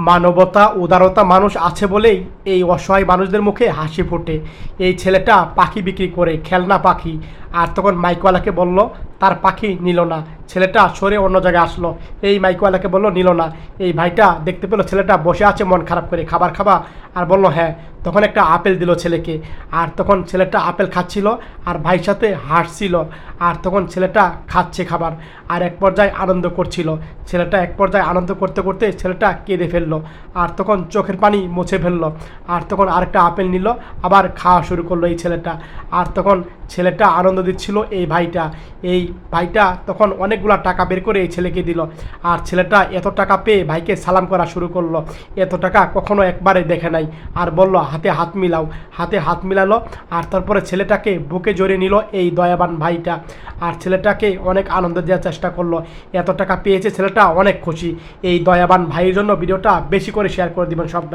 মানবতা উদারতা মানুষ আছে বলেই এই অসহায় মানুষদের মুখে হাসি ফোটে। এই ছেলেটা পাখি বিক্রি করে, খেলনা পাখি। আর তখন মাইকওয়ালাকে বলল তার পাখি নিল না। ছেলেটা সরে অন্য জায়গায় আসলো। এই মাইকওয়ালাকে বলল নিল না। এই ভাইটা দেখতে পেলো ছেলেটা বসে আছে মন খারাপ করে, খাবার খাবা? আর বলল হ্যাঁ। তখন একটা আপেল দিল ছেলেকে। আর তখন ছেলেটা আপেল খাচ্ছিল আর ভাইয়ের সাথে হাসছিল। আর তখন ছেলেটা খাচ্ছে খাবার আর এক পর্যায়ে আনন্দ করছিল। ছেলেটা এক পর্যায়ে আনন্দ করতে করতে ছেলেটা কেঁদে ফেললো। আর তখন চোখের পানি মুছে ফেললো। আর তখন আরেকটা আপেল নিল, আবার খাওয়া শুরু করলো এই ছেলেটা। আর তখন ছেলেটা আনন্দ দিচ্ছিল এই ভাইটা। এই ভাইটা তখন অনেকগুলো টাকা বের করে এই ছেলেকে দিল। আর ছেলেটা এত টাকা পেয়ে ভাইকে সালাম করা শুরু করলো। এত টাকা কখনো একবারে দেখে নাই। আর বলল হাতে হাত মিলাও। হাতে হাত মিলালো। আর তারপরে ছেলেটাকে বুকে জড়িয়ে নিল এই দয়াবান ভাইটা। আর ছেলেটাকে অনেক আনন্দ দেওয়ার চেষ্টা করলো। এত টাকা পেয়েছে ছেলেটা অনেক খুশি। এই দয়াবান ভাইয়ের জন্য ভিডিওটা বেশি করে শেয়ার করে দিবেন সবাই।